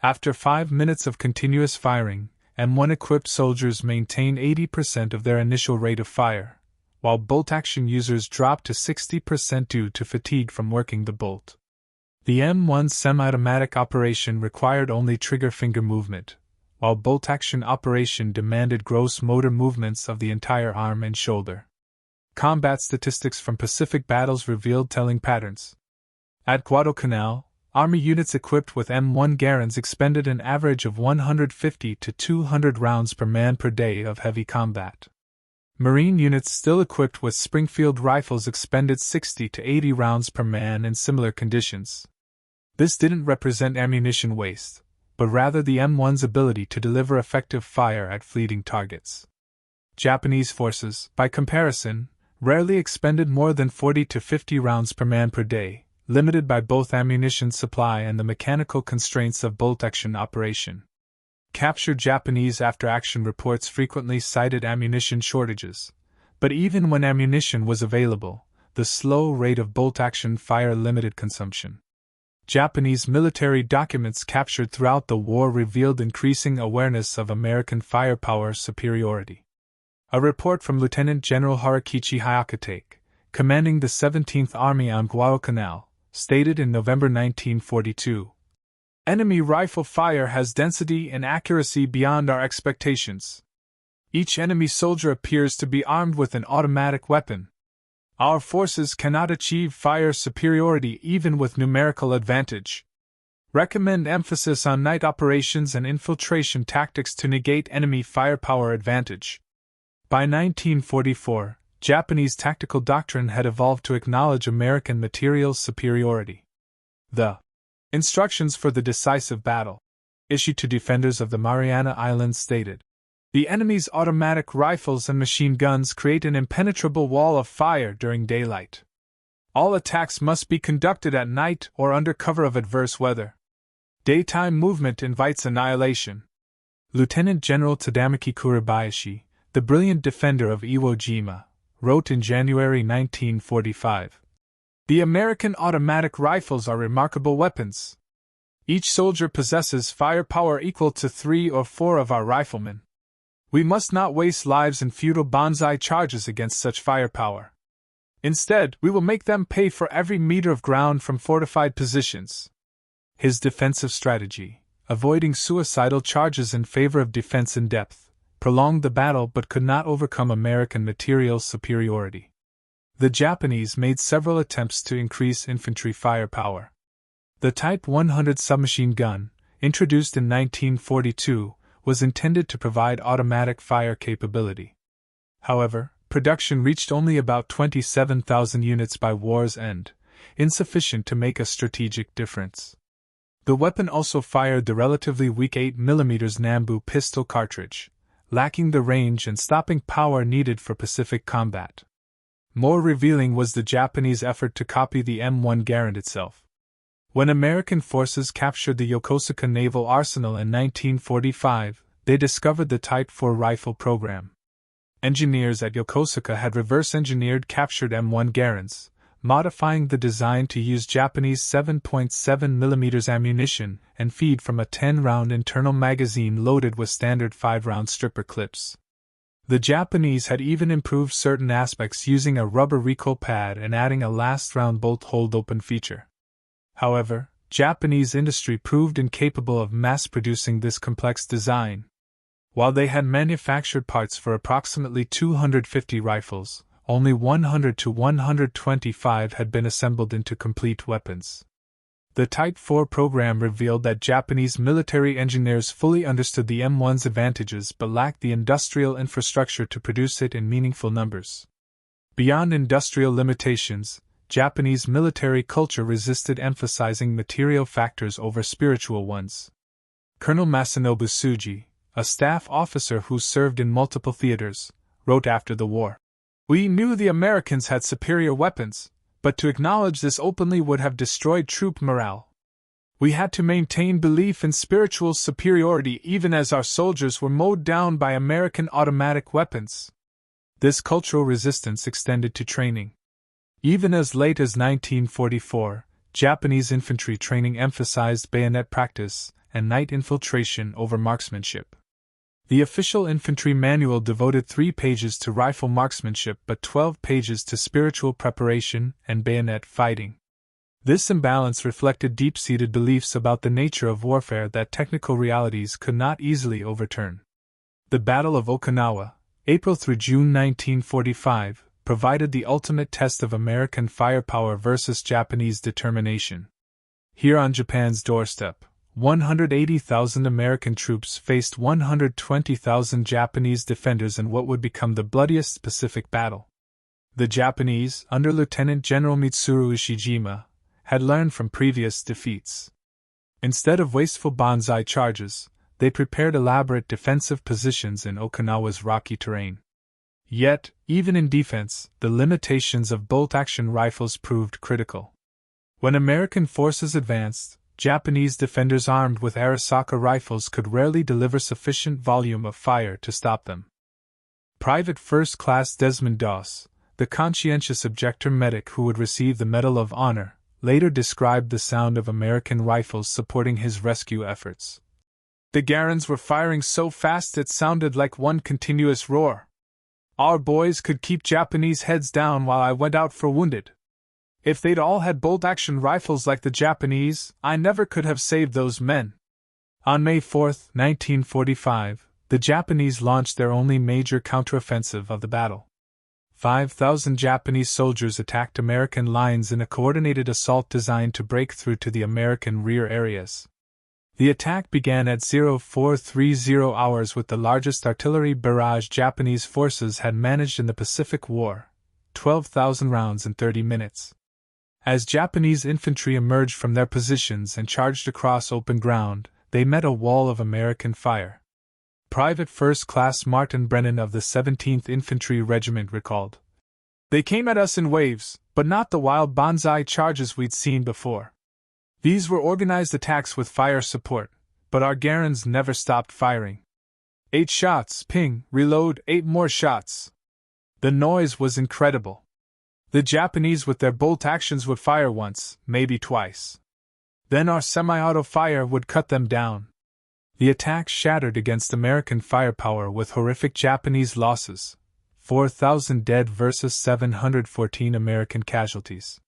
After 5 minutes of continuous firing, M1-equipped soldiers maintained 80% of their initial rate of fire, while bolt-action users dropped to 60% due to fatigue from working the bolt. The M1 semi-automatic operation required only trigger finger movement, while bolt-action operation demanded gross motor movements of the entire arm and shoulder. Combat statistics from Pacific battles revealed telling patterns. At Guadalcanal, Army units equipped with M1 Garands expended an average of 150 to 200 rounds per man per day of heavy combat. Marine units still equipped with Springfield rifles expended 60 to 80 rounds per man in similar conditions. This didn't represent ammunition waste, but rather the M1's ability to deliver effective fire at fleeting targets. Japanese forces, by comparison, rarely expended more than 40 to 50 rounds per man per day, limited by both ammunition supply and the mechanical constraints of bolt-action operation. Captured Japanese after-action reports frequently cited ammunition shortages, but even when ammunition was available, the slow rate of bolt-action fire limited consumption. Japanese military documents captured throughout the war revealed increasing awareness of American firepower superiority. A report from Lieutenant General Harakichi Hyakutake, commanding the 17th Army on Guadalcanal, stated in November 1942, "Enemy rifle fire has density and accuracy beyond our expectations. Each enemy soldier appears to be armed with an automatic weapon. Our forces cannot achieve fire superiority even with numerical advantage. Recommend emphasis on night operations and infiltration tactics to negate enemy firepower advantage." By 1944, Japanese tactical doctrine had evolved to acknowledge American material superiority. The Instructions for the Decisive Battle, issued to defenders of the Mariana Islands, stated, "The enemy's automatic rifles and machine guns create an impenetrable wall of fire during daylight. All attacks must be conducted at night or under cover of adverse weather. Daytime movement invites annihilation." Lieutenant General Tadamaki Kuribayashi, the brilliant defender of Iwo Jima, wrote in January 1945, "The American automatic rifles are remarkable weapons. Each soldier possesses firepower equal to 3 or 4 of our riflemen. We must not waste lives in futile banzai charges against such firepower. Instead, we will make them pay for every meter of ground from fortified positions." His defensive strategy, avoiding suicidal charges in favor of defense in depth, prolonged the battle but could not overcome American material superiority. The Japanese made several attempts to increase infantry firepower. The Type 100 submachine gun, introduced in 1942, was intended to provide automatic fire capability. However, production reached only about 27,000 units by war's end, insufficient to make a strategic difference. The weapon also fired the relatively weak 8mm Nambu pistol cartridge, lacking the range and stopping power needed for Pacific combat. More revealing was the Japanese effort to copy the M1 Garand itself. When American forces captured the Yokosuka Naval Arsenal in 1945, they discovered the Type 4 rifle program. Engineers at Yokosuka had reverse-engineered captured M1 Garands, modifying the design to use Japanese 7.7mm ammunition and feed from a 10-round internal magazine loaded with standard 5-round stripper clips. The Japanese had even improved certain aspects using a rubber recoil pad and adding a last-round bolt hold-open feature. However, Japanese industry proved incapable of mass-producing this complex design. While they had manufactured parts for approximately 250 rifles, only 100 to 125 had been assembled into complete weapons. The Type 4 program revealed that Japanese military engineers fully understood the M1's advantages but lacked the industrial infrastructure to produce it in meaningful numbers. Beyond industrial limitations, Japanese military culture resisted emphasizing material factors over spiritual ones. Colonel Masanobu Tsuji, a staff officer who served in multiple theaters, wrote after the war, "We knew the Americans had superior weapons, but to acknowledge this openly would have destroyed troop morale. We had to maintain belief in spiritual superiority even as our soldiers were mowed down by American automatic weapons." This cultural resistance extended to training. Even as late as 1944, Japanese infantry training emphasized bayonet practice and night infiltration over marksmanship. The official infantry manual devoted 3 pages to rifle marksmanship but 12 pages to spiritual preparation and bayonet fighting. This imbalance reflected deep-seated beliefs about the nature of warfare that technical realities could not easily overturn. The Battle of Okinawa, April through June 1945, provided the ultimate test of American firepower versus Japanese determination. Here on Japan's doorstep, 180,000 American troops faced 120,000 Japanese defenders in what would become the bloodiest Pacific battle. The Japanese, under Lieutenant General Mitsuru Ishijima, had learned from previous defeats. Instead of wasteful banzai charges, they prepared elaborate defensive positions in Okinawa's rocky terrain. Yet, even in defense, the limitations of bolt-action rifles proved critical. When American forces advanced, Japanese defenders armed with Arisaka rifles could rarely deliver sufficient volume of fire to stop them. Private First Class Desmond Doss, the conscientious objector medic who would receive the Medal of Honor, later described the sound of American rifles supporting his rescue efforts. "The Garands were firing so fast it sounded like one continuous roar. Our boys could keep Japanese heads down while I went out for wounded. If they'd all had bolt-action rifles like the Japanese, I never could have saved those men." On May 4, 1945, the Japanese launched their only major counteroffensive of the battle. 5,000 Japanese soldiers attacked American lines in a coordinated assault designed to break through to the American rear areas. The attack began at 0430 hours with the largest artillery barrage Japanese forces had managed in the Pacific War, 12,000 rounds in 30 minutes. As Japanese infantry emerged from their positions and charged across open ground, they met a wall of American fire. Private First Class Martin Brennan of the 17th Infantry Regiment recalled, "They came at us in waves, but not the wild banzai charges we'd seen before. These were organized attacks with fire support, but our Garands never stopped firing. 8 shots, ping, reload, 8 more shots. The noise was incredible. The Japanese with their bolt actions would fire once, maybe twice. Then our semi-auto fire would cut them down." The attack shattered against American firepower with horrific Japanese losses, 4,000 dead versus 714 American casualties.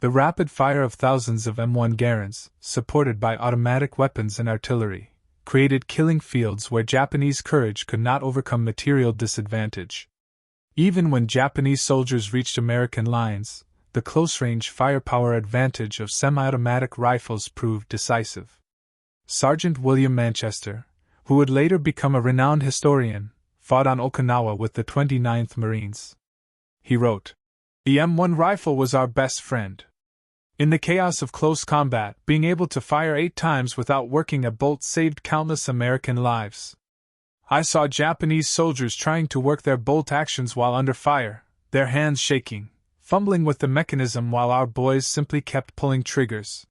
The rapid fire of thousands of M1 Garands, supported by automatic weapons and artillery, created killing fields where Japanese courage could not overcome material disadvantage. Even when Japanese soldiers reached American lines, the close-range firepower advantage of semi-automatic rifles proved decisive. Sergeant William Manchester, who would later become a renowned historian, fought on Okinawa with the 29th Marines. He wrote, "The M1 rifle was our best friend. In the chaos of close combat, being able to fire 8 times without working a bolt saved countless American lives. I saw Japanese soldiers trying to work their bolt actions while under fire, their hands shaking, fumbling with the mechanism while our boys simply kept pulling triggers."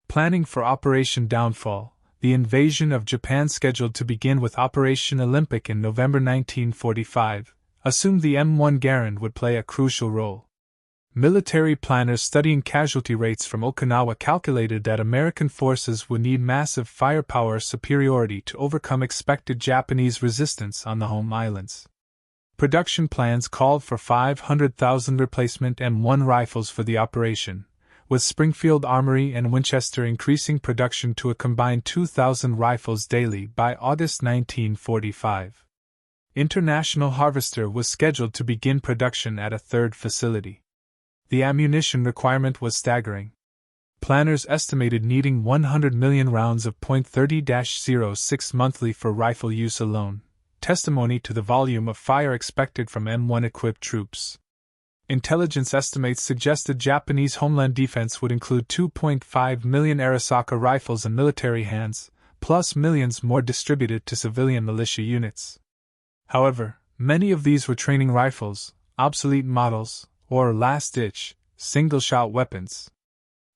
Planning for Operation Downfall, the invasion of Japan scheduled to begin with Operation Olympic in November 1945, assumed the M1 Garand would play a crucial role. military planners studying casualty rates from Okinawa calculated that American forces would need massive firepower superiority to overcome expected Japanese resistance on the home islands. Production plans called for 500,000 replacement M1 rifles for the operation, with Springfield Armory and Winchester increasing production to a combined 2,000 rifles daily by August 1945. International Harvester was scheduled to begin production at a third facility. The ammunition requirement was staggering. Planners estimated needing 100 million rounds of .30-06 monthly for rifle use alone, testimony to the volume of fire expected from M1 equipped troops. Intelligence estimates suggested Japanese homeland defense would include 2.5 million Arisaka rifles in military hands, plus millions more distributed to civilian militia units. However, many of these were training rifles, obsolete models, or last-ditch, single-shot weapons.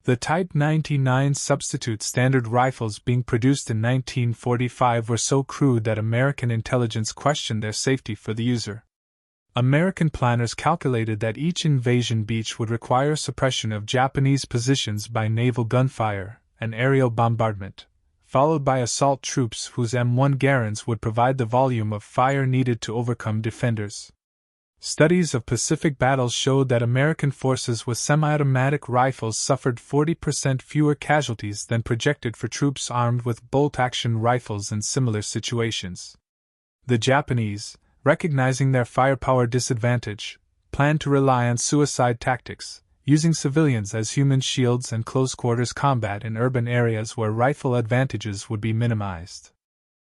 The Type 99 substitute standard rifles being produced in 1945 were so crude that American intelligence questioned their safety for the user. American planners calculated that each invasion beach would require suppression of Japanese positions by naval gunfire and aerial bombardment, followed by assault troops whose M1 Garands would provide the volume of fire needed to overcome defenders. Studies of Pacific battles showed that American forces with semi-automatic rifles suffered 40% fewer casualties than projected for troops armed with bolt-action rifles in similar situations. The Japanese, recognizing their firepower disadvantage, planned to rely on suicide tactics, using civilians as human shields and close-quarters combat in urban areas where rifle advantages would be minimized.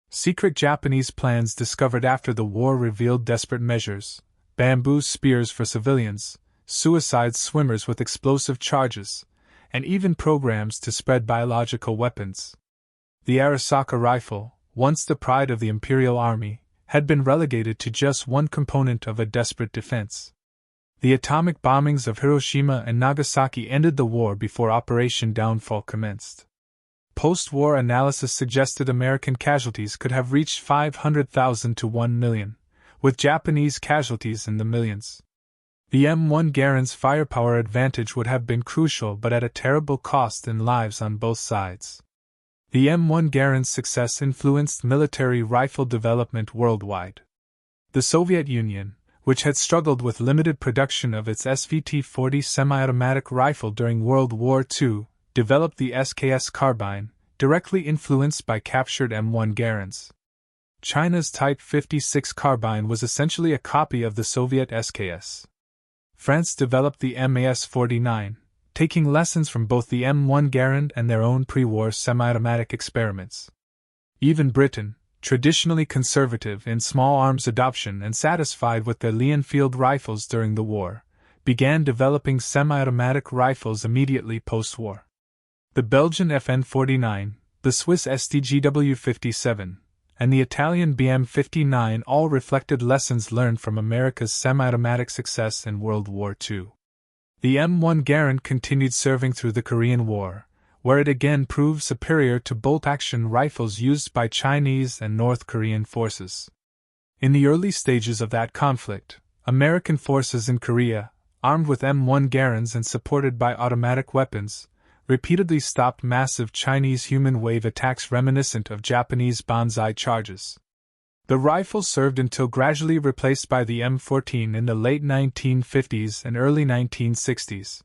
Secret Japanese plans discovered after the war revealed desperate measures: bamboo spears for civilians, suicide swimmers with explosive charges, and even programs to spread biological weapons. The Arisaka rifle, once the pride of the Imperial Army, had been relegated to just one component of a desperate defense. The atomic bombings of Hiroshima and Nagasaki ended the war before Operation Downfall commenced. Post-war analysis suggested American casualties could have reached 500,000 to 1 million, with Japanese casualties in the millions. The M1 Garand's firepower advantage would have been crucial but at a terrible cost in lives on both sides. The M1 Garand's success influenced military rifle development worldwide. The Soviet Union, which had struggled with limited production of its SVT-40 semi-automatic rifle during World War II, developed the SKS carbine, directly influenced by captured M1 Garands. China's Type 56 carbine was essentially a copy of the Soviet SKS. France developed the MAS-49, taking lessons from both the M1 Garand and their own pre-war semi-automatic experiments. Even Britain, traditionally conservative in small arms adoption and satisfied with their Lee-Enfield rifles during the war, began developing semi-automatic rifles immediately post-war. The Belgian FN-49, the Swiss STGW-57, and the Italian BM-59 all reflected lessons learned from America's semi-automatic success in World War II. The M1 Garand continued serving through the Korean War, where it again proved superior to bolt-action rifles used by Chinese and North Korean forces. In the early stages of that conflict, American forces in Korea, armed with M1 Garands and supported by automatic weapons, repeatedly stopped massive Chinese human wave attacks reminiscent of Japanese Banzai charges. The rifle served until gradually replaced by the M14 in the late 1950s and early 1960s.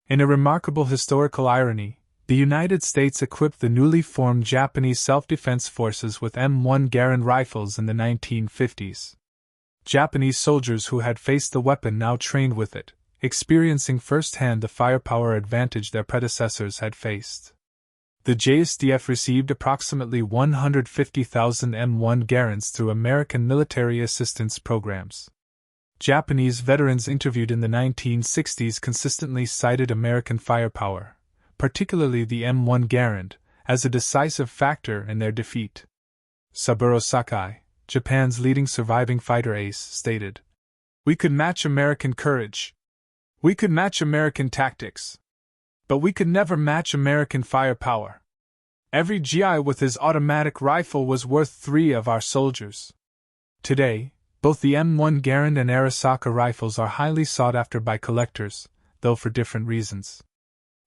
In a remarkable historical irony, the United States equipped the newly formed Japanese self-defense forces with M1 Garand rifles in the 1950s. Japanese soldiers who had faced the weapon now trained with it, experiencing firsthand the firepower advantage their predecessors had faced. The JSDF received approximately 150,000 M1 Garands through American military assistance programs. Japanese veterans interviewed in the 1960s consistently cited American firepower, particularly the M1 Garand, as a decisive factor in their defeat. Saburo Sakai, Japan's leading surviving fighter ace, stated, "We could match American courage. We could match American tactics. But we could never match American firepower. Every GI with his automatic rifle was worth 3 of our soldiers." Today, both the M1 Garand and Arisaka rifles are highly sought after by collectors, though for different reasons.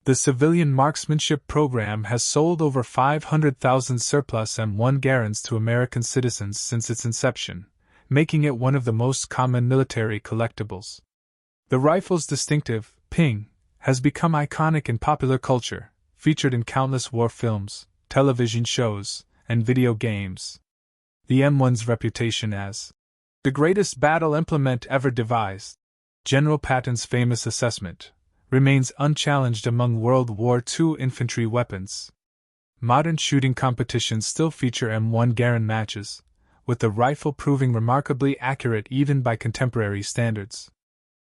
The civilian marksmanship program has sold over 500,000 surplus M1 Garands to American citizens since its inception, making it one of the most common military collectibles. The rifle's distinctive ping has become iconic in popular culture, featured in countless war films, television shows, and video games. The M1's reputation as the greatest battle implement ever devised, General Patton's famous assessment, remains unchallenged among World War II infantry weapons. Modern shooting competitions still feature M1 Garand matches, with the rifle proving remarkably accurate even by contemporary standards.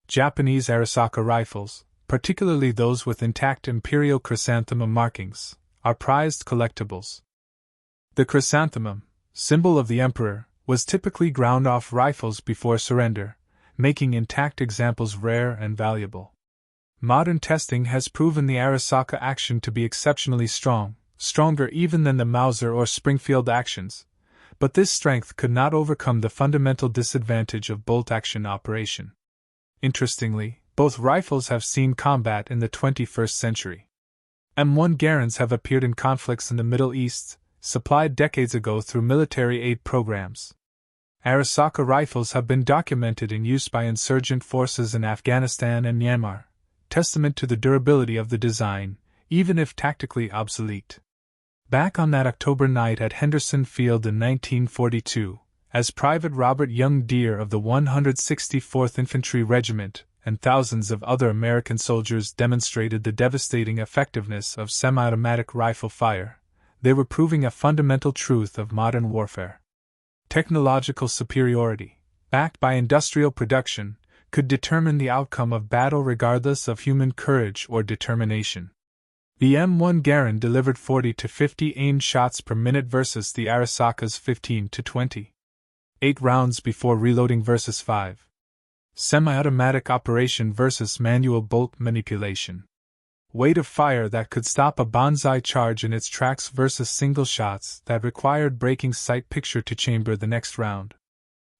Japanese Arisaka rifles, particularly those with intact imperial chrysanthemum markings, are prized collectibles. The chrysanthemum, symbol of the emperor, was typically ground off rifles before surrender, making intact examples rare and valuable. Modern testing has proven the Arisaka action to be exceptionally strong, stronger even than the Mauser or Springfield actions, but this strength could not overcome the fundamental disadvantage of bolt-action operation. Interestingly, both rifles have seen combat in the 21st century. M1 Garands have appeared in conflicts in the Middle East, supplied decades ago through military aid programs. Arisaka rifles have been documented in use by insurgent forces in Afghanistan and Myanmar, testament to the durability of the design, even if tactically obsolete. Back on that October night at Henderson Field in 1942, as Private Robert Young Deere of the 164th Infantry Regiment and thousands of other American soldiers demonstrated the devastating effectiveness of semi-automatic rifle fire, they were proving a fundamental truth of modern warfare. Technological superiority, backed by industrial production, could determine the outcome of battle regardless of human courage or determination. The M1 Garand delivered 40 to 50 aimed shots per minute versus the Arisaka's 15 to 20. 8 rounds before reloading versus 5. Semi-automatic operation versus manual bolt manipulation. Weight of fire that could stop a Banzai charge in its tracks versus single shots that required breaking sight picture to chamber the next round.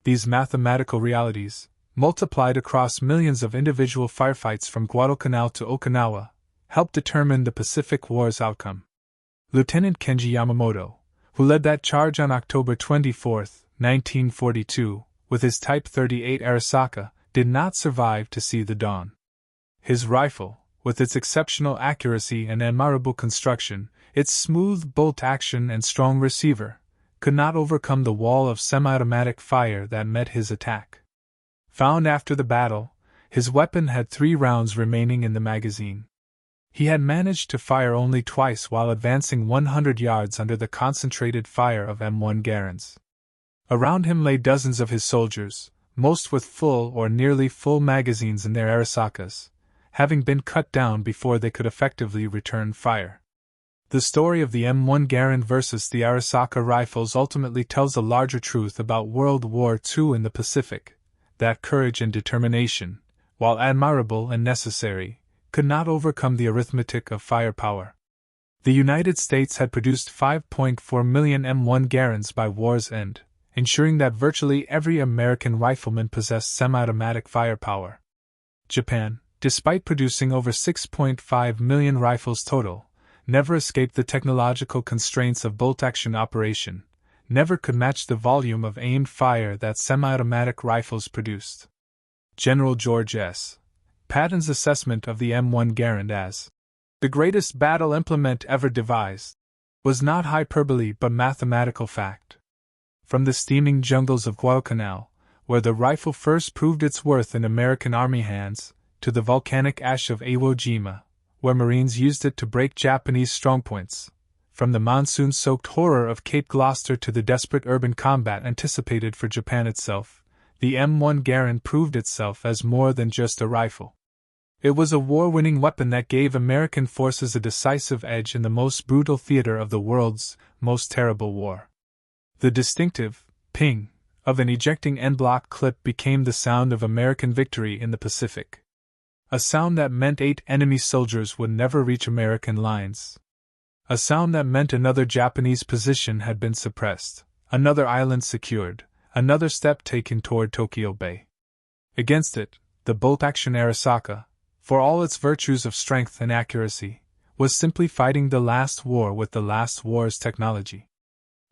These mathematical realities, multiplied across millions of individual firefights from Guadalcanal to Okinawa, helped determine the Pacific War's outcome. Lieutenant Kenji Yamamoto, who led that charge on October 24, 1942, with his Type 38 Arisaka, did not survive to see the dawn. His rifle, with its exceptional accuracy and admirable construction, its smooth bolt action and strong receiver, could not overcome the wall of semi-automatic fire that met his attack. Found after the battle, his weapon had 3 rounds remaining in the magazine. He had managed to fire only twice while advancing 100 yards under the concentrated fire of M1 Garands. Around him lay dozens of his soldiers, most with full or nearly full magazines in their Arisakas, having been cut down before they could effectively return fire. The story of the M1 Garand versus the Arisaka rifles ultimately tells a larger truth about World War II in the Pacific, that courage and determination, while admirable and necessary, could not overcome the arithmetic of firepower. The United States had produced 5.4 million M1 Garands by war's end, ensuring that virtually every American rifleman possessed semi-automatic firepower. Japan, despite producing over 6.5 million rifles total, never escaped the technological constraints of bolt-action operation, never could match the volume of aimed fire that semi-automatic rifles produced. General George S. Patton's assessment of the M1 Garand as the greatest battle implement ever devised was not hyperbole but mathematical fact. From the steaming jungles of Guadalcanal, where the rifle first proved its worth in American Army hands, to the volcanic ash of Iwo Jima, where Marines used it to break Japanese strongpoints, from the monsoon-soaked horror of Cape Gloucester to the desperate urban combat anticipated for Japan itself, the M1 Garand proved itself as more than just a rifle. It was a war-winning weapon that gave American forces a decisive edge in the most brutal theater of the world's most terrible war. The distinctive ping of an ejecting en-bloc clip became the sound of American victory in the Pacific. A sound that meant 8 enemy soldiers would never reach American lines. A sound that meant another Japanese position had been suppressed, another island secured, another step taken toward Tokyo Bay. Against it, the bolt-action Arisaka, for all its virtues of strength and accuracy, was simply fighting the last war with the last war's technology.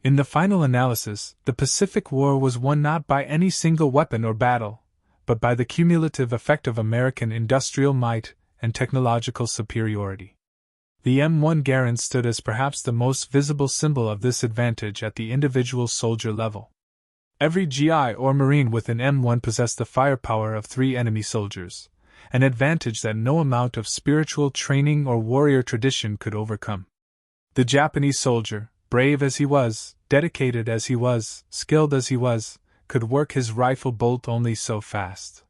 In the final analysis, the Pacific War was won not by any single weapon or battle, but by the cumulative effect of American industrial might and technological superiority. The M1 Garand stood as perhaps the most visible symbol of this advantage at the individual soldier level. Every GI or Marine with an M1 possessed the firepower of 3 enemy soldiers, an advantage that no amount of spiritual training or warrior tradition could overcome. The Japanese soldier, brave as he was, dedicated as he was, skilled as he was, could work his rifle bolt only so fast.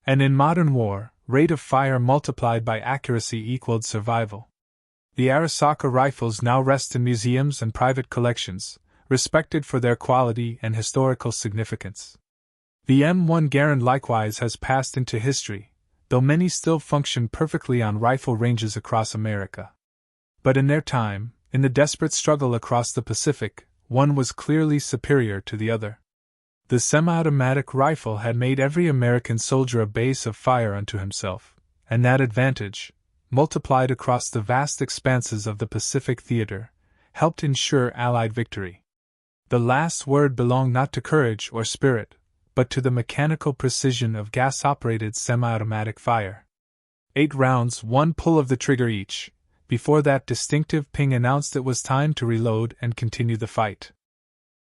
And in modern war, rate of fire multiplied by accuracy equaled survival. The Arisaka rifles now rest in museums and private collections, respected for their quality and historical significance. The M1 Garand likewise has passed into history, though many still function perfectly on rifle ranges across America. But in their time, in the desperate struggle across the Pacific, one was clearly superior to the other. The semi-automatic rifle had made every American soldier a base of fire unto himself, and that advantage, multiplied across the vast expanses of the Pacific theater, helped ensure Allied victory. The last word belonged not to courage or spirit, but to the mechanical precision of gas-operated semi-automatic fire. 8 rounds, 1 pull of the trigger each. Before that distinctive ping announced it was time to reload and continue the fight.